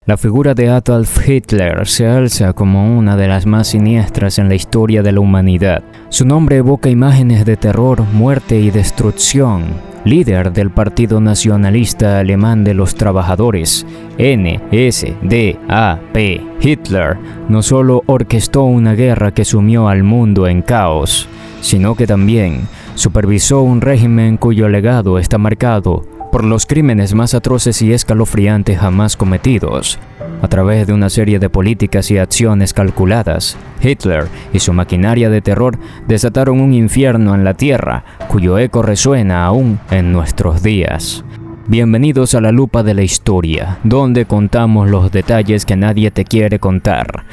La figura de Adolf Hitler se alza como una de las más siniestras en la historia de la humanidad. Su nombre evoca imágenes de terror, muerte y destrucción. Líder del Partido Nacionalista Alemán de los Trabajadores, NSDAP, Hitler no solo orquestó una guerra que sumió al mundo en caos, sino que también supervisó un régimen cuyo legado está marcado por los crímenes más atroces y escalofriantes jamás cometidos. A través de una serie de políticas y acciones calculadas, Hitler y su maquinaria de terror desataron un infierno en la tierra, cuyo eco resuena aún en nuestros días. Bienvenidos a la lupa de la historia, donde contamos los detalles que nadie te quiere contar.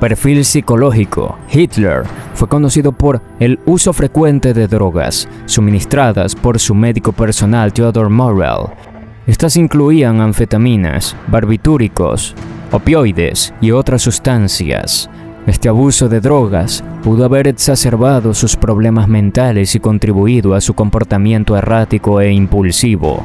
Perfil psicológico. Hitler fue conocido por el uso frecuente de drogas, suministradas por su médico personal Theodor Morell. Estas incluían anfetaminas, barbitúricos, opioides y otras sustancias. Este abuso de drogas pudo haber exacerbado sus problemas mentales y contribuido a su comportamiento errático e impulsivo.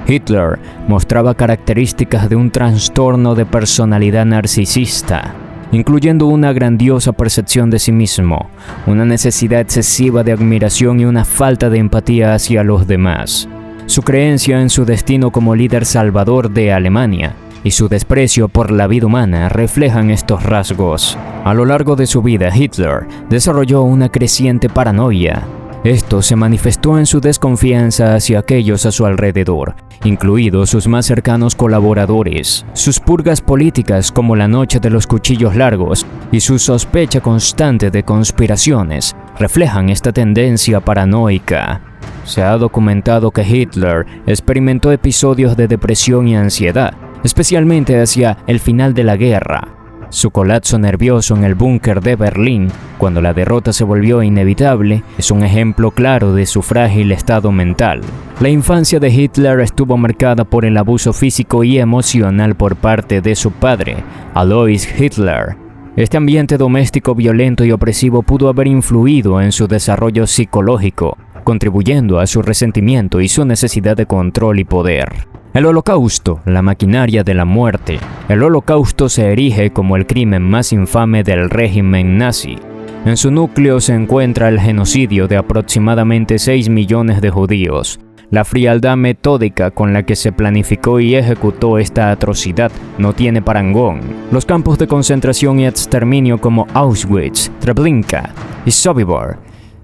Hitler mostraba características de un trastorno de personalidad narcisista, incluyendo una grandiosa percepción de sí mismo, una necesidad excesiva de admiración y una falta de empatía hacia los demás. Su creencia en su destino como líder salvador de Alemania y su desprecio por la vida humana reflejan estos rasgos. A lo largo de su vida, Hitler desarrolló una creciente paranoia. Esto se manifestó en su desconfianza hacia aquellos a su alrededor, incluidos sus más cercanos colaboradores, sus purgas políticas como la Noche de los Cuchillos Largos y su sospecha constante de conspiraciones reflejan esta tendencia paranoica. Se ha documentado que Hitler experimentó episodios de depresión y ansiedad, especialmente hacia el final de la guerra. Su colapso nervioso en el búnker de Berlín, cuando la derrota se volvió inevitable, es un ejemplo claro de su frágil estado mental. La infancia de Hitler estuvo marcada por el abuso físico y emocional por parte de su padre, Alois Hitler. Este ambiente doméstico violento y opresivo pudo haber influido en su desarrollo psicológico, contribuyendo a su resentimiento y su necesidad de control y poder. El Holocausto, la maquinaria de la muerte. El Holocausto se erige como el crimen más infame del régimen nazi. En su núcleo se encuentra el genocidio de aproximadamente 6 millones de judíos. La frialdad metódica con la que se planificó y ejecutó esta atrocidad no tiene parangón. Los campos de concentración y exterminio como Auschwitz, Treblinka y Sobibor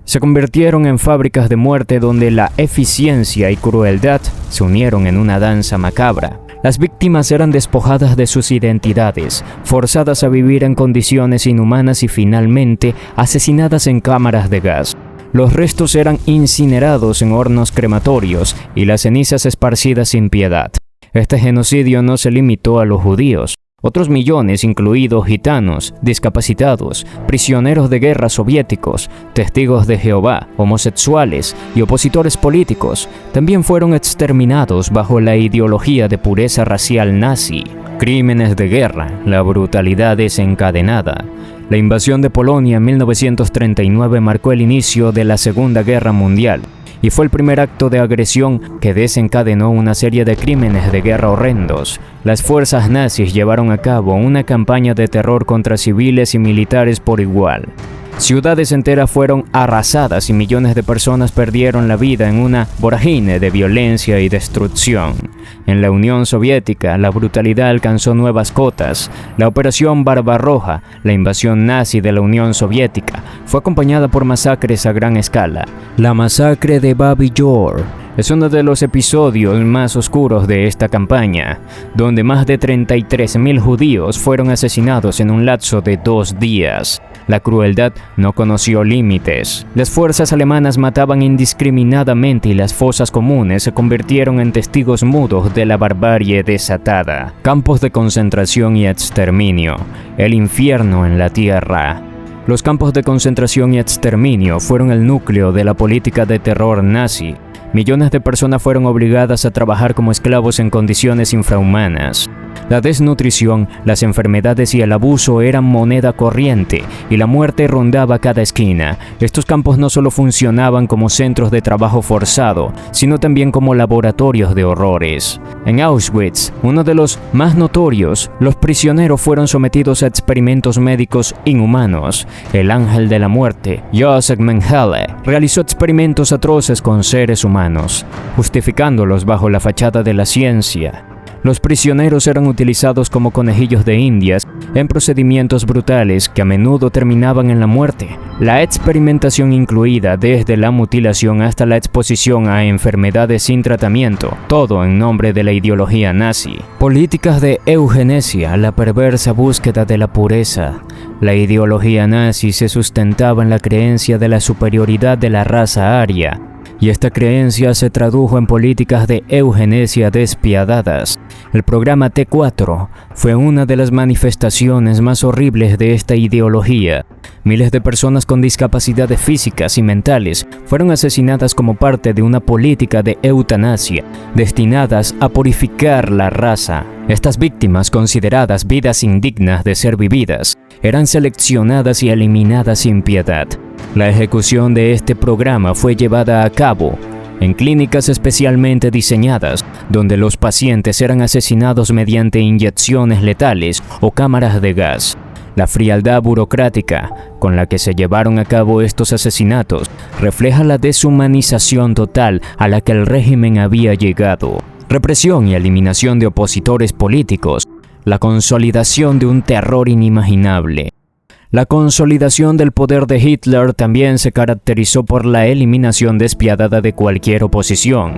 se convirtieron en fábricas de muerte donde la eficiencia y crueldad se unieron en una danza macabra. Las víctimas eran despojadas de sus identidades, forzadas a vivir en condiciones inhumanas y finalmente asesinadas en cámaras de gas. Los restos eran incinerados en hornos crematorios y las cenizas esparcidas sin piedad. Este genocidio no se limitó a los judíos. Otros millones, incluidos gitanos, discapacitados, prisioneros de guerra soviéticos, testigos de Jehová, homosexuales y opositores políticos, también fueron exterminados bajo la ideología de pureza racial nazi. Crímenes de guerra, la brutalidad desencadenada. La invasión de Polonia en 1939 marcó el inicio de la Segunda Guerra Mundial y fue el primer acto de agresión que desencadenó una serie de crímenes de guerra horrendos. Las fuerzas nazis llevaron a cabo una campaña de terror contra civiles y militares por igual. Ciudades enteras fueron arrasadas y millones de personas perdieron la vida en una vorágine de violencia y destrucción. En la Unión Soviética, la brutalidad alcanzó nuevas cotas. La Operación Barbarroja, la invasión nazi de la Unión Soviética, fue acompañada por masacres a gran escala. La masacre de Babi Yar es uno de los episodios más oscuros de esta campaña, donde más de 33.000 judíos fueron asesinados en un lapso de 2 días. La crueldad no conoció límites. Las fuerzas alemanas mataban indiscriminadamente y las fosas comunes se convirtieron en testigos mudos de la barbarie desatada. Campos de concentración y exterminio. El infierno en la tierra. Los campos de concentración y exterminio fueron el núcleo de la política de terror nazi. Millones de personas fueron obligadas a trabajar como esclavos en condiciones infrahumanas. La desnutrición, las enfermedades y el abuso eran moneda corriente y la muerte rondaba cada esquina. Estos campos no solo funcionaban como centros de trabajo forzado, sino también como laboratorios de horrores. En Auschwitz, uno de los más notorios, los prisioneros fueron sometidos a experimentos médicos inhumanos. El ángel de la muerte, Josef Mengele, realizó experimentos atroces con seres humanos, justificándolos bajo la fachada de la ciencia. Los prisioneros eran utilizados como conejillos de indias en procedimientos brutales que a menudo terminaban en la muerte. La experimentación incluida desde la mutilación hasta la exposición a enfermedades sin tratamiento, todo en nombre de la ideología nazi. Políticas de eugenesia, la perversa búsqueda de la pureza. La ideología nazi se sustentaba en la creencia de la superioridad de la raza aria, y esta creencia se tradujo en políticas de eugenesia despiadadas. El programa T4 fue una de las manifestaciones más horribles de esta ideología. Miles de personas con discapacidades físicas y mentales fueron asesinadas como parte de una política de eutanasia, destinadas a purificar la raza. Estas víctimas, consideradas vidas indignas de ser vividas, eran seleccionadas y eliminadas sin piedad. La ejecución de este programa fue llevada a cabo en clínicas especialmente diseñadas, donde los pacientes eran asesinados mediante inyecciones letales o cámaras de gas. La frialdad burocrática con la que se llevaron a cabo estos asesinatos refleja la deshumanización total a la que el régimen había llegado. Represión y eliminación de opositores políticos, la consolidación de un terror inimaginable. La consolidación del poder de Hitler también se caracterizó por la eliminación despiadada de cualquier oposición.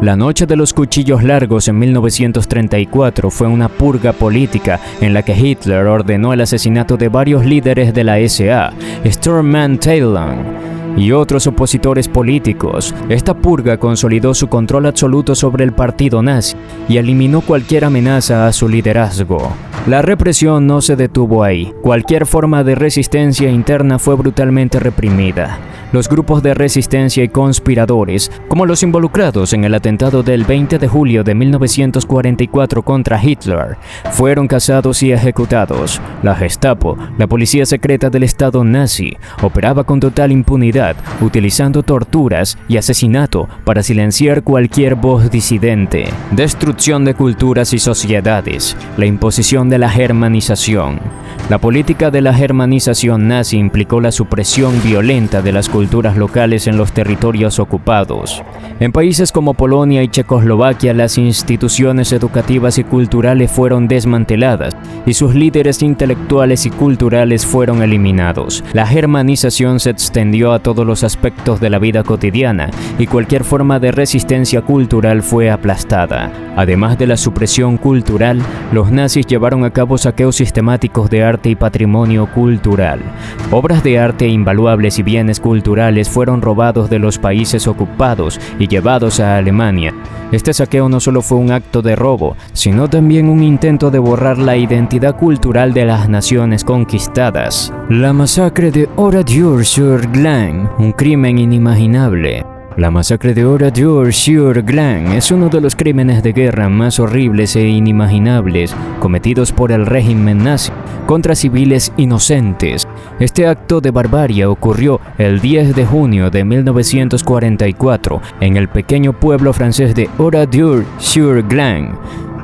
La Noche de los Cuchillos Largos en 1934 fue una purga política en la que Hitler ordenó el asesinato de varios líderes de la SA, Sturm Thailand, y otros opositores políticos. Esta purga consolidó su control absoluto sobre el partido nazi y eliminó cualquier amenaza a su liderazgo. La represión no se detuvo ahí. Cualquier forma de resistencia interna fue brutalmente reprimida. Los grupos de resistencia y conspiradores, como los involucrados en el atentado del 20 de julio de 1944 contra Hitler, fueron cazados y ejecutados. La Gestapo, la policía secreta del Estado nazi, operaba con total impunidad, utilizando torturas y asesinato para silenciar cualquier voz disidente. Destrucción de culturas y sociedades. La imposición de la germanización. La política de la germanización nazi implicó la supresión violenta de las culturas locales en los territorios ocupados. En países como Polonia y Checoslovaquia, las instituciones educativas y culturales fueron desmanteladas y sus líderes intelectuales y culturales fueron eliminados. La germanización se extendió a todos los aspectos de la vida cotidiana y cualquier forma de resistencia cultural fue aplastada. Además de la supresión cultural, los nazis llevaron a cabo saqueos sistemáticos de arte y patrimonio cultural. Obras de arte invaluables y bienes culturales fueron robados de los países ocupados y llevados a Alemania. Este saqueo no solo fue un acto de robo, sino también un intento de borrar la identidad cultural de las naciones conquistadas. La masacre de Oradour-sur-Glane, un crimen inimaginable. La masacre de Oradour-sur-Glane es uno de los crímenes de guerra más horribles e inimaginables cometidos por el régimen nazi contra civiles inocentes. Este acto de barbarie ocurrió el 10 de junio de 1944 en el pequeño pueblo francés de Oradour-sur-Glane,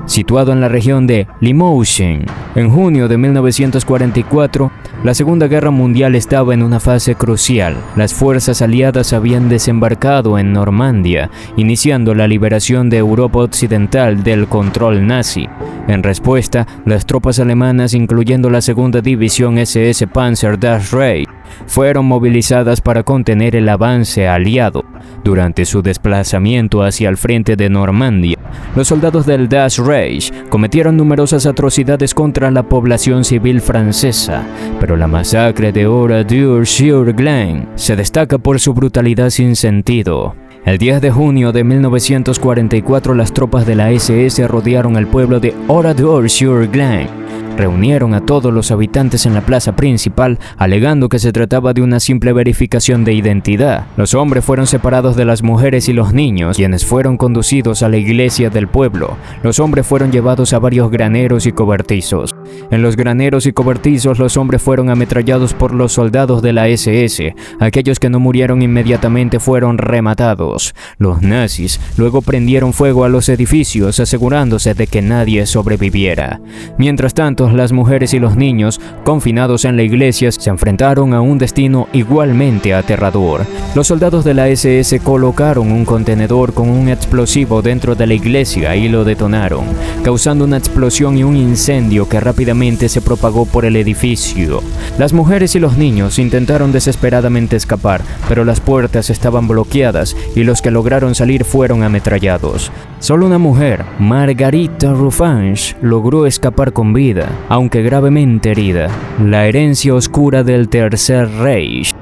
situado en la región de Limousin. En junio de 1944, la Segunda Guerra Mundial estaba en una fase crucial. Las fuerzas aliadas habían desembarcado en Normandía, iniciando la liberación de Europa Occidental del control nazi. En respuesta, las tropas alemanas, incluyendo la Segunda División SS Panzer Das Reich, fueron movilizadas para contener el avance aliado. Durante su desplazamiento hacia el frente de Normandía, los soldados del Das Reich cometieron numerosas atrocidades contra la población civil francesa, pero la masacre de Oradour-sur-Glane se destaca por su brutalidad sin sentido. El 10 de junio de 1944, las tropas de la SS rodearon el pueblo de Oradour-sur-Glane, reunieron a todos los habitantes en la plaza principal, alegando que se trataba de una simple verificación de identidad. Los hombres fueron separados de las mujeres y los niños, quienes fueron conducidos a la iglesia del pueblo. Los hombres fueron llevados a varios graneros y cobertizos. En los graneros y cobertizos, los hombres fueron ametrallados por los soldados de la SS. Aquellos que no murieron inmediatamente fueron rematados. Los nazis luego prendieron fuego a los edificios, asegurándose de que nadie sobreviviera. Mientras tanto, las mujeres y los niños, confinados en la iglesia, se enfrentaron a un destino igualmente aterrador. Los soldados de la SS colocaron un contenedor con un explosivo dentro de la iglesia y lo detonaron, causando una explosión y un incendio que rápidamente se propagó por el edificio. Las mujeres y los niños intentaron desesperadamente escapar, pero las puertas estaban bloqueadas y los que lograron salir fueron ametrallados. Solo una mujer, Margarita Ruffage, logró escapar con vida, aunque gravemente herida. La herencia oscura del Tercer Reich.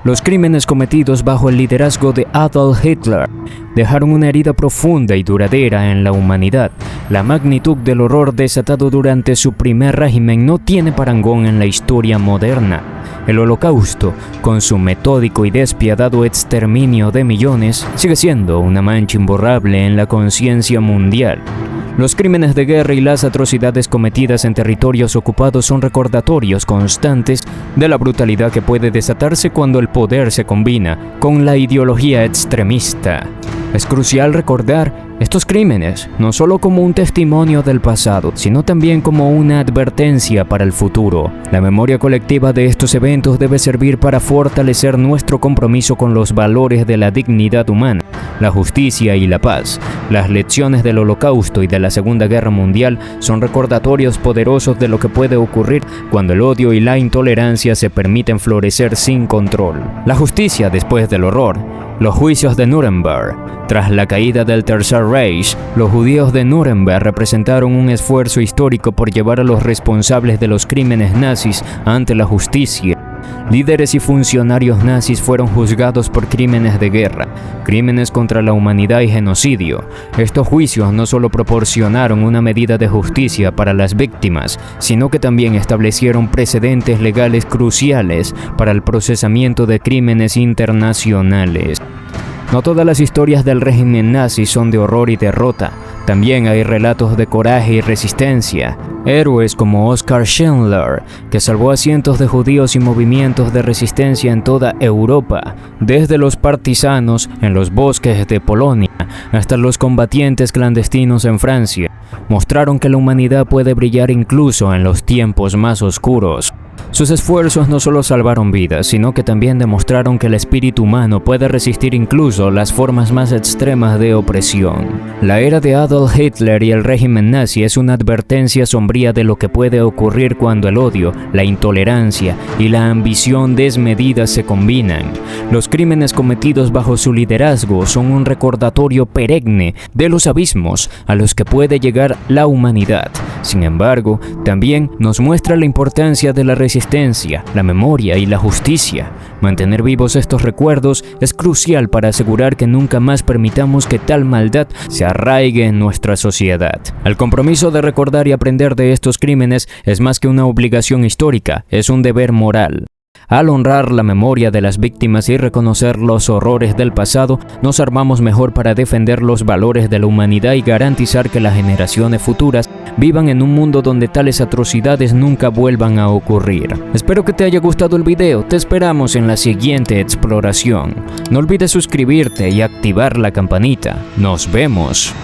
Los crímenes cometidos bajo el liderazgo de Adolf Hitler dejaron una herida profunda y duradera en la humanidad. La magnitud del horror desatado durante su primer régimen no tiene parangón en la historia moderna. El Holocausto, con su metódico y despiadado exterminio de millones, sigue siendo una mancha imborrable en la conciencia mundial. Los crímenes de guerra y las atrocidades cometidas en territorios ocupados son recordatorios constantes de la brutalidad que puede desatarse cuando el poder se combina con la ideología extremista. Es crucial recordar estos crímenes, no solo como un testimonio del pasado, sino también como una advertencia para el futuro. La memoria colectiva de estos eventos debe servir para fortalecer nuestro compromiso con los valores de la dignidad humana, la justicia y la paz. Las lecciones del Holocausto y de la Segunda Guerra Mundial son recordatorios poderosos de lo que puede ocurrir cuando el odio y la intolerancia se permiten florecer sin control. La justicia después del horror. Los juicios de Nuremberg. Tras la caída del Tercer Reich, los judíos de Nuremberg representaron un esfuerzo histórico por llevar a los responsables de los crímenes nazis ante la justicia. Líderes y funcionarios nazis fueron juzgados por crímenes de guerra, crímenes contra la humanidad y genocidio. Estos juicios no solo proporcionaron una medida de justicia para las víctimas, sino que también establecieron precedentes legales cruciales para el procesamiento de crímenes internacionales. No todas las historias del régimen nazi son de horror y derrota. También hay relatos de coraje y resistencia. Héroes como Oskar Schindler, que salvó a cientos de judíos y movimientos de resistencia en toda Europa, desde los partisanos en los bosques de Polonia hasta los combatientes clandestinos en Francia, mostraron que la humanidad puede brillar incluso en los tiempos más oscuros. Sus esfuerzos no solo salvaron vidas, sino que también demostraron que el espíritu humano puede resistir incluso las formas más extremas de opresión. La era de Adolf Hitler y el régimen nazi es una advertencia sombría de lo que puede ocurrir cuando el odio, la intolerancia y la ambición desmedida se combinan. Los crímenes cometidos bajo su liderazgo son un recordatorio perenne de los abismos a los que puede llegar la humanidad. Sin embargo, también nos muestra la importancia de la resistencia, la memoria y la justicia. Mantener vivos estos recuerdos es crucial para asegurar que nunca más permitamos que tal maldad se arraigue en nuestra sociedad. El compromiso de recordar y aprender de estos crímenes es más que una obligación histórica, es un deber moral. Al honrar la memoria de las víctimas y reconocer los horrores del pasado, nos armamos mejor para defender los valores de la humanidad y garantizar que las generaciones futuras vivan en un mundo donde tales atrocidades nunca vuelvan a ocurrir. Espero que te haya gustado el video, te esperamos en la siguiente exploración. No olvides suscribirte y activar la campanita. Nos vemos.